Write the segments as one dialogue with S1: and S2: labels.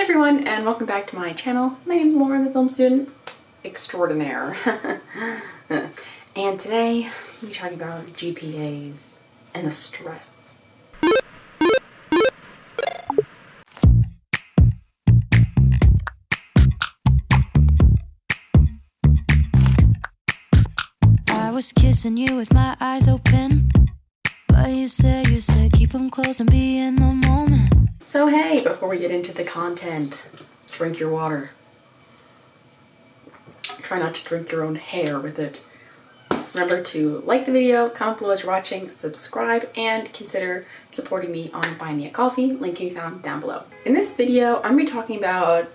S1: everyone, and welcome back to my channel. My name is Lauren, the film student extraordinaire. And today we're talking about GPAs and the stress.
S2: I was kissing you with my eyes open, but you said keep them closed and be in the moment.
S1: So hey, before we get into the content, drink your water. Try not to drink your own hair with it. Remember to like the video, comment below as you're watching, subscribe, and consider supporting me on Buy Me a Coffee, link can be found down below. In this video, I'm going to be talking about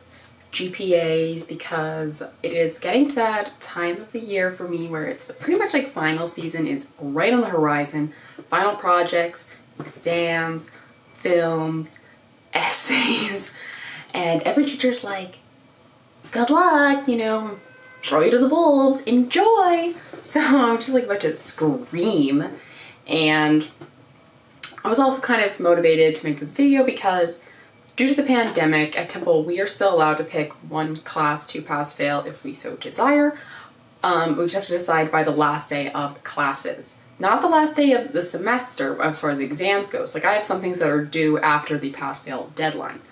S1: GPAs because it is getting to that time of the year for me where it's pretty much like final season is right on the horizon. Final projects, exams, films, essays, and every teacher's like, good luck, you know, throw you to the wolves, enjoy. So I'm just like about to scream. And I was also kind of motivated to make this video because due to the pandemic at Temple, we are still allowed to pick one class to pass fail if we so desire. We just have to decide by the last day of classes. Not the last day of the semester as far as the exams goes. Like I have some things that are due after the pass-fail deadline.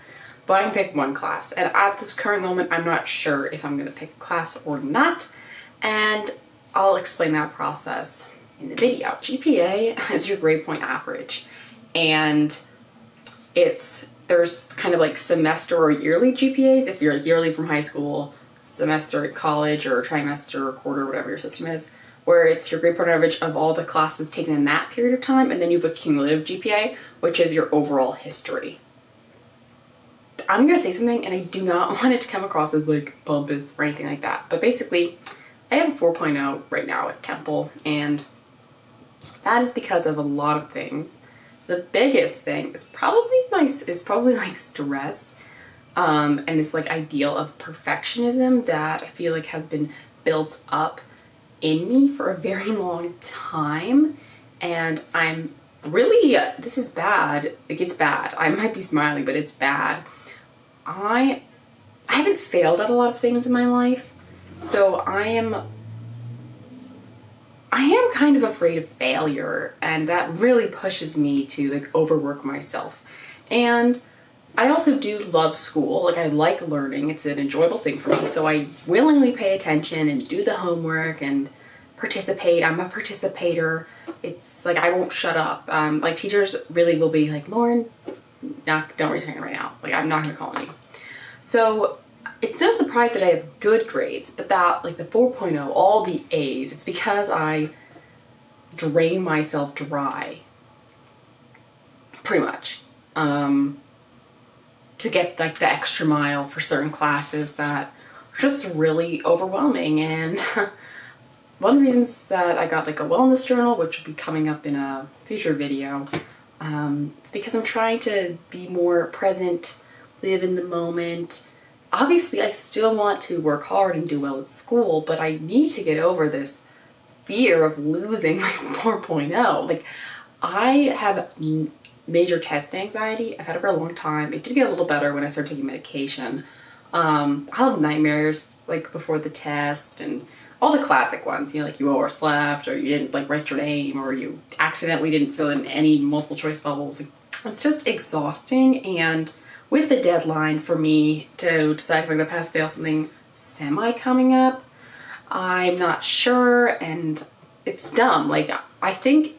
S1: But I can pick one class. And at this current moment, I'm not sure if I'm going to pick a class or not. And I'll explain that process in the video. GPA is your grade point average. And there's kind of like semester or yearly GPAs. If you're yearly from high school, semester at college, or trimester or quarter, whatever your system is, where it's your grade point average of all the classes taken in that period of time, and then you have a cumulative GPA, which is your overall history. I'm gonna say something, and I do not want it to come across as like pompous or anything like that, but basically, I have a 4.0 right now at Temple, and that is because of a lot of things. The biggest thing is probably like stress, and this like ideal of perfectionism that I feel like has been built up in me for a very long time. And I'm really, this is bad. Like it's bad. I might be smiling, but it's bad. I haven't failed at a lot of things in my life, so I am kind of afraid of failure, and that really pushes me to like overwork myself. And I also do love school. Like I like learning. It's an enjoyable thing for me. So I willingly pay attention and do the homework and participate. I'm a participator. It's like I won't shut up. Like teachers really will be like, Lauren, don't raise your hand right now. Like I'm not gonna call on you. So it's no surprise that I have good grades, but that like the 4.0, all the A's, it's because I drain myself dry, pretty much, to get like the extra mile for certain classes that are just really overwhelming. And one of the reasons that I got like a wellness journal, which will be coming up in a future video, it's because I'm trying to be more present, live in the moment. Obviously, I still want to work hard and do well at school, but I need to get over this fear of losing my 4.0. Like, I have major test anxiety. I've had it for a long time. It did get a little better when I started taking medication. I have nightmares like before the test and all the classic ones, you know, like you overslept, or you didn't like write your name, or you accidentally didn't fill in any multiple choice bubbles. Like, it's just exhausting. And with the deadline for me to decide if I'm gonna pass fail something semi coming up, I'm not sure, and it's dumb. Like I think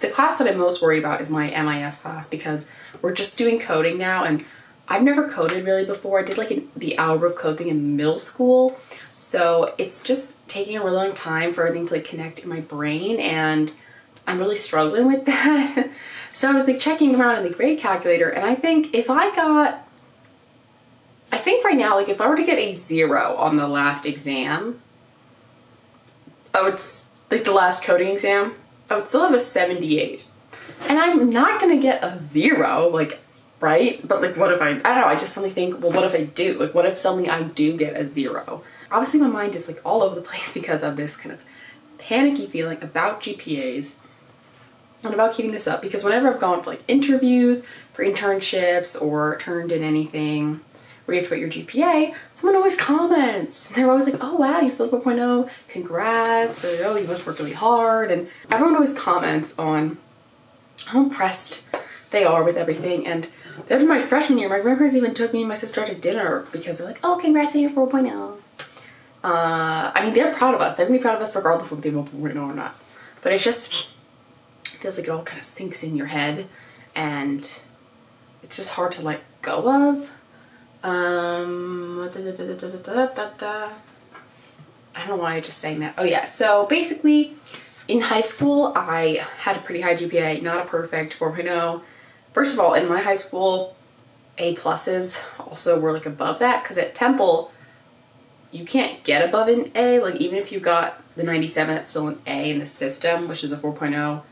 S1: the class that I'm most worried about is my MIS class, because we're just doing coding now, and I've never coded really before. I did like the hour of code thing in middle school, so it's just taking a really long time for everything to like connect in my brain, and I'm really struggling with that. So I was like checking around in the grade calculator, and I think right now, like if I were to get a 0 on the last exam, like the last coding exam, I would still have a 78. And I'm not gonna get a 0, like, right? But like, what if I don't know, I just suddenly think, well, what if I do? Like, what if suddenly I do get a 0? Obviously my mind is like all over the place because of this kind of panicky feeling about GPAs and about keeping this up, because whenever I've gone for like interviews, for internships, or turned in anything, where you have to put your GPA, someone always comments. They're always like, oh wow, you still 4.0, congrats, or oh, you must work really hard. And everyone always comments on how impressed they are with everything. And after my freshman year, my grandparents even took me and my sister out to dinner because they're like, oh, congrats on your 4.0s. I mean, they're proud of us. They're gonna be proud of us regardless of whether they have a 4.0 or not. But it just feels like it all kind of sinks in your head and it's just hard to let go of. I don't know why I just saying that. Oh yeah, so basically in high school, I had a pretty high GPA, not a perfect 4.0. First of all, in my high school, A pluses also were like above that, because at Temple, you can't get above an A. Like even if you got the 97, that's still an A in the system, which is a 4.0.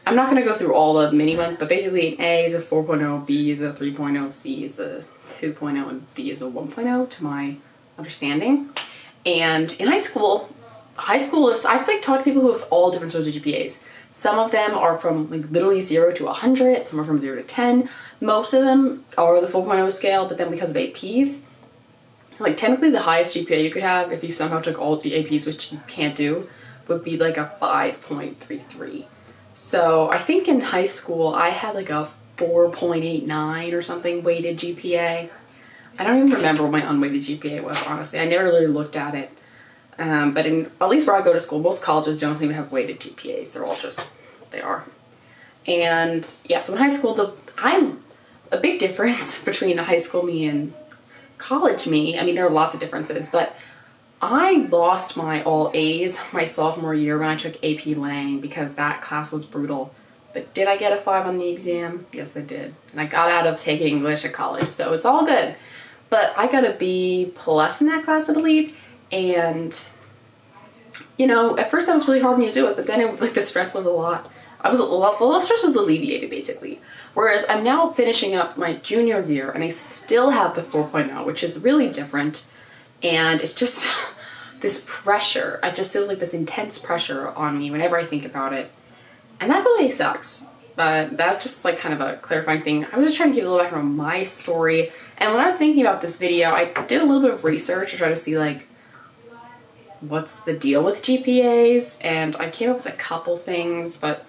S1: I'm not gonna go through all the mini ones, but basically an A is a 4.0, B is a 3.0, C is a 2.0, and D is a 1.0 to my understanding. And in high school, I've like talked to people who have all different sorts of GPAs. Some of them are from like literally 0 to 100, some are from 0 to 10. Most of them are the 4.0 scale, but then because of APs, like technically the highest GPA you could have if you somehow took all the APs, which you can't do, would be like a 5.33. So I think in high school I had like a 4.89 or something weighted GPA. I don't even remember what my unweighted GPA was, honestly. I never really looked at it. But in at least where I go to school, most colleges don't even have weighted GPAs. They're all just what they are. And yeah, so in high school, I'm a big difference between high school me and college me. I mean, there are lots of differences, but I lost my all A's my sophomore year when I took AP Lang because that class was brutal. But did I get a 5 on the exam? Yes, I did. And I got out of taking English at college, so it's all good. But I got a B plus in that class, I believe. And, you know, at first that was really hard for me to do it, but then like the stress was a lot. The stress was alleviated, basically. Whereas I'm now finishing up my junior year and I still have the 4.0, which is really different. And it's just this pressure. It just feels like this intense pressure on me whenever I think about it. And that really sucks. But that's just like kind of a clarifying thing. I was just trying to give a little background on my story. And when I was thinking about this video, I did a little bit of research to try to see like, what's the deal with GPAs? And I came up with a couple things, but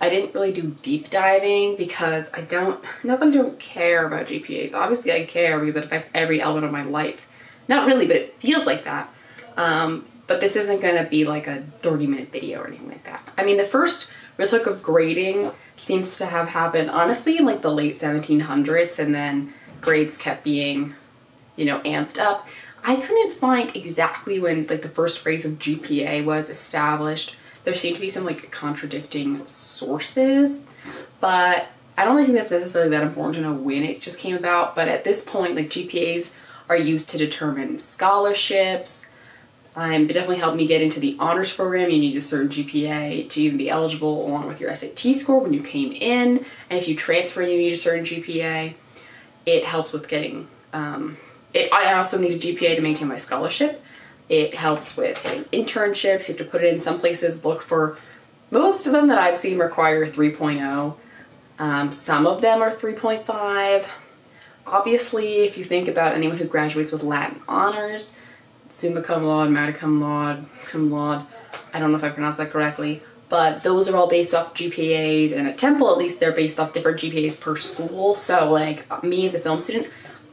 S1: I didn't really do deep diving because not that I don't care about GPAs. Obviously I care because it affects every element of my life. Not really, but it feels like that. But this isn't gonna be like a 30-minute video or anything like that. I mean, the first real talk of grading seems to have happened honestly in like the late 1700s, and then grades kept being, you know, amped up. I couldn't find exactly when like the first phrase of GPA was established. There seemed to be some like contradicting sources, but I don't think that's necessarily that important to know when it just came about. But at this point, like GPAs are used to determine scholarships. It definitely helped me get into the honors program. You need a certain GPA to even be eligible, along with your SAT score when you came in. And if you transfer, you need a certain GPA. It helps with getting, I also need a GPA to maintain my scholarship. It helps with getting internships. You have to put it in some places. Look for, most of them that I've seen require 3.0. Some of them are 3.5. Obviously, if you think about anyone who graduates with Latin honors, summa cum laude, magna cum laude, I don't know if I pronounced that correctly, but those are all based off GPAs, and at Temple at least they're based off different GPAs per school. So like me as a film student,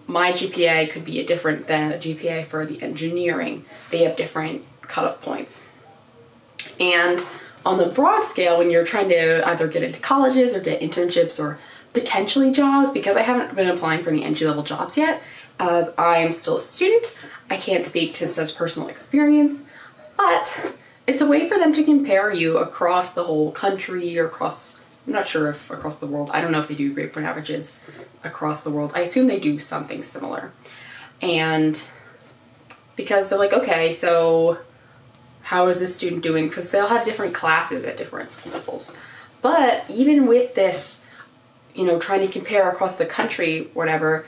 S1: my GPA could be different than a GPA for the engineering. They have different cutoff points. And on the broad scale, when you're trying to either get into colleges or get internships or potentially jobs, because I haven't been applying for any entry-level jobs yet, as I'm still a student, I can't speak to such personal experience, but it's a way for them to compare you across the whole country or across, I'm not sure if across the world. I don't know if they do grade point averages across the world. I assume they do something similar. And because they're like, okay, so how is this student doing? Because they'll have different classes at different schools. But even with this, you know, trying to compare across the country, whatever,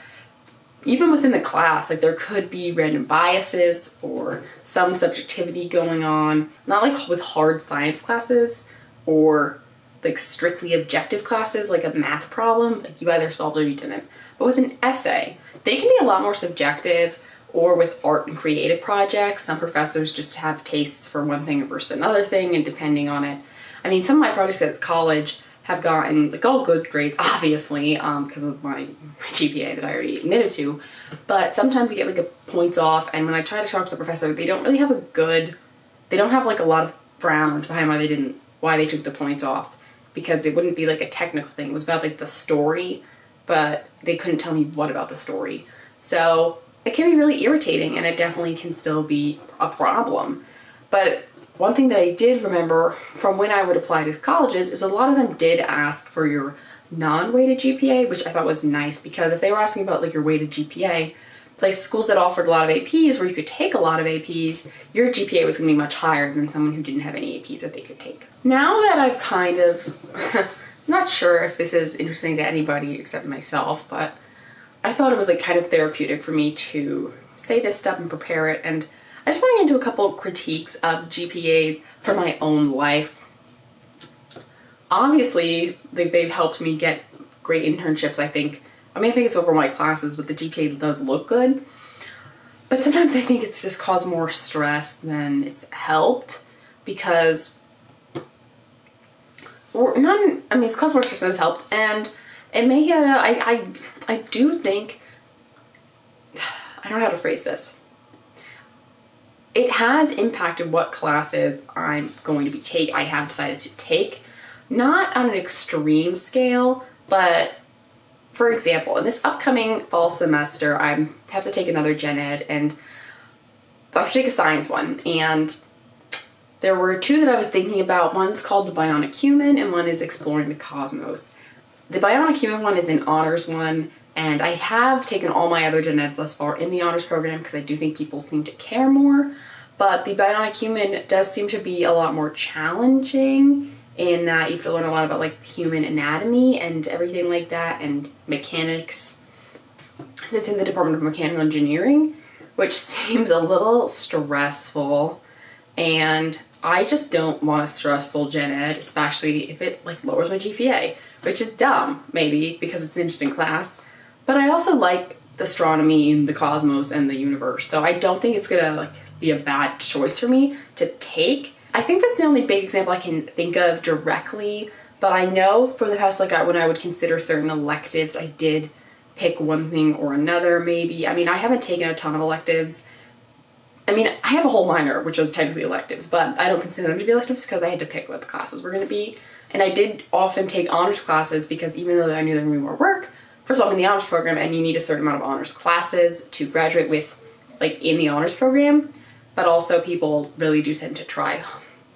S1: even within the class, like there could be random biases or some subjectivity going on. Not like with hard science classes or like strictly objective classes, like a math problem, like you either solved or you didn't. But with an essay, they can be a lot more subjective, or with art and creative projects, some professors just have tastes for one thing versus another thing, and depending on it. I mean, some of my projects at college have gotten like all good grades, obviously, because of my GPA that I already admitted to, but sometimes you get like a points off, and when I try to talk to the professor, they don't really have they don't have like a lot of ground behind why they took the points off, because it wouldn't be like a technical thing. It was about like the story, but they couldn't tell me what about the story. So it can be really irritating, and it definitely can still be a problem. But one thing that I did remember from when I would apply to colleges is a lot of them did ask for your non-weighted GPA, which I thought was nice, because if they were asking about like your weighted GPA, like schools that offered a lot of APs where you could take a lot of APs, your GPA was going to be much higher than someone who didn't have any APs that they could take. Now that I've kind of, I'm not sure if this is interesting to anybody except myself, but I thought it was like kind of therapeutic for me to say this stuff and prepare it, and I just want to get into a couple of critiques of GPAs for my own life. Obviously, they've helped me get great internships, I think. I mean, I think it's over my classes, but the GPA does look good. But sometimes I think it's just caused more stress than it's helped, because it's caused more stress than it's helped, and it may get, I do think, I don't know how to phrase this. It has impacted what classes I'm going to be I have decided to take. Not on an extreme scale, but for example, in this upcoming fall semester, I have to take another gen ed, and I have to take a science one. And there were two that I was thinking about. One's called the Bionic Human, and one is Exploring the Cosmos. The Bionic Human one is an honors one, and I have taken all my other gen eds thus far in the honors program because I do think people seem to care more. But the Bionic Human does seem to be a lot more challenging in that you have to learn a lot about like human anatomy and everything like that, and mechanics. It's in the Department of Mechanical Engineering, which seems a little stressful, and I just don't want a stressful gen ed, especially if it like lowers my GPA, which is dumb maybe because it's an interesting class. But I also like the astronomy and the cosmos and the universe, so I don't think it's gonna like be a bad choice for me to take. I think that's the only big example I can think of directly, but I know for the past, like when I would consider certain electives, I did pick one thing or another maybe. I mean, I haven't taken a ton of electives. I mean, I have a whole minor, which was technically electives, but I don't consider them to be electives because I had to pick what the classes were going to be. And I did often take honors classes because even though I knew there would be more work, first of all, I'm in the honors program and you need a certain amount of honors classes to graduate with, like in the honors program. But also people really do tend to try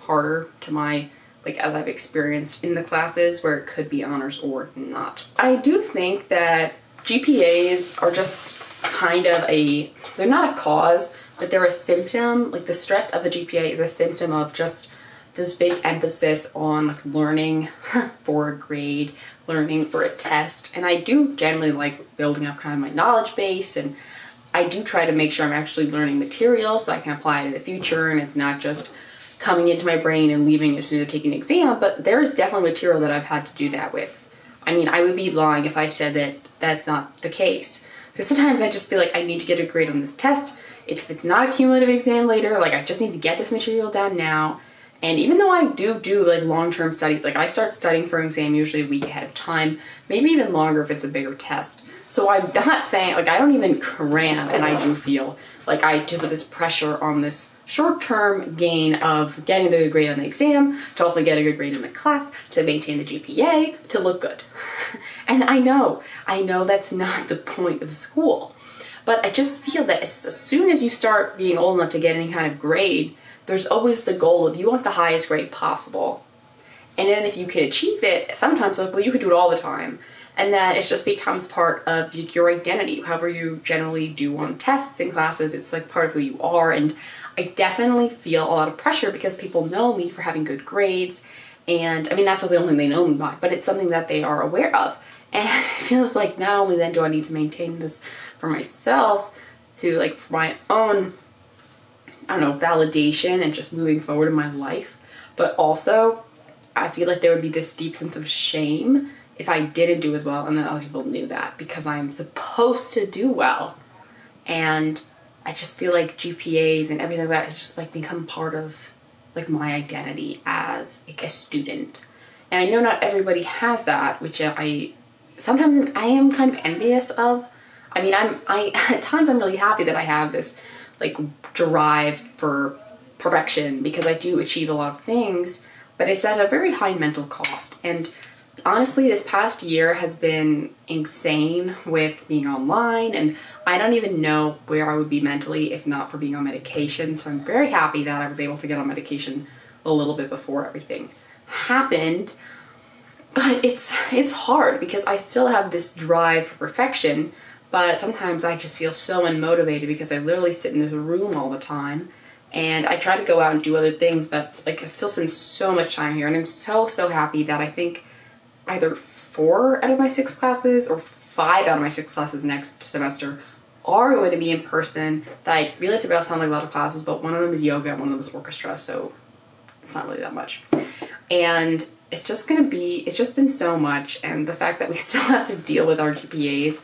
S1: harder to my, like as I've experienced in the classes where it could be honors or not. I do think that GPAs are just kind of they're not a cause, but they're a symptom. Like the stress of a GPA is a symptom of just this big emphasis on like learning for a grade, learning for a test. And I do generally like building up kind of my knowledge base, and I do try to make sure I'm actually learning material so I can apply it in the future, and it's not just coming into my brain and leaving as soon as I take an exam. But there's definitely material that I've had to do that with. I mean, I would be lying if I said that that's not the case, because sometimes I just feel like I need to get a grade on this test. If it's not a cumulative exam later, like I just need to get this material down now. And even though I do like long-term studies, like I start studying for an exam usually a week ahead of time, maybe even longer if it's a bigger test. So I'm not saying, like I don't even cram, and I do feel like I do put this pressure on this short-term gain of getting the good grade on the exam, to also get a good grade in the class, to maintain the GPA, to look good. And I know that's not the point of school. But I just feel that as soon as you start being old enough to get any kind of grade, there's always the goal of you want the highest grade possible. And then if you can achieve it, sometimes, well, you could do it all the time. And then it just becomes part of your identity. However you generally do on tests and classes, it's like part of who you are. And I definitely feel a lot of pressure because people know me for having good grades. And I mean, that's not the only thing they know me by, but it's something that they are aware of. And it feels like not only then do I need to maintain this for myself, to like for my own, I don't know, validation and just moving forward in my life, but also I feel like there would be this deep sense of shame if I didn't do as well and then other people knew that, because I'm supposed to do well. And I just feel like GPAs and everything like that has just like become part of like my identity as like a student. And I know not everybody has that, which I sometimes I am kind of envious of. I mean, I at times I'm really happy that I have this like drive for perfection, because I do achieve a lot of things, but it's at a very high mental cost. And honestly, this past year has been insane with being online, and I don't even know where I would be mentally if not for being on medication. So I'm very happy that I was able to get on medication a little bit before everything happened. But it's hard because I still have this drive for perfection, but sometimes I just feel so unmotivated because I literally sit in this room all the time, and I try to go out and do other things, but like I still spend so much time here. And I'm so happy that I think either 4 out of my 6 classes or 5 out of my 6 classes next semester are going to be in person. That I realize it sound like a lot of classes, but one of them is yoga and one of them is orchestra, so it's not really that much. And it's just been so much, and the fact that we still have to deal with our GPAs.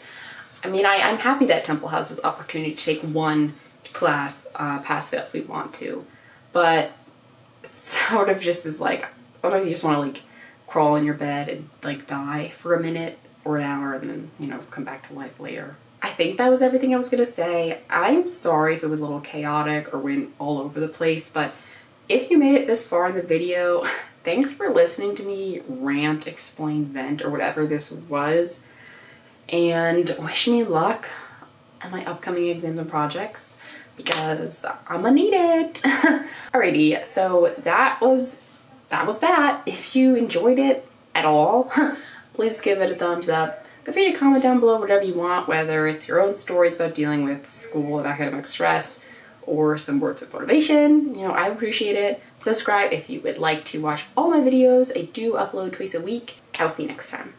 S1: I mean, I'm happy that Temple has this opportunity to take one class pass fail if we want to, but sort of just is like, what if you just want to like crawl in your bed and like die for a minute or an hour and then, you know, come back to life later. I think that was everything I was gonna say. I'm sorry if it was a little chaotic or went all over the place, but if you made it this far in the video, thanks for listening to me rant, explain, vent, or whatever this was, and wish me luck on my upcoming exams and projects, because I'm gonna need it. Alrighty, so that was that. If you enjoyed it at all, please give it a thumbs up. Feel free to comment down below whatever you want, whether it's your own stories about dealing with school and academic stress, or some words of motivation. You know, I appreciate it. Subscribe if you would like to watch all my videos. I do upload twice a week. I'll see you next time.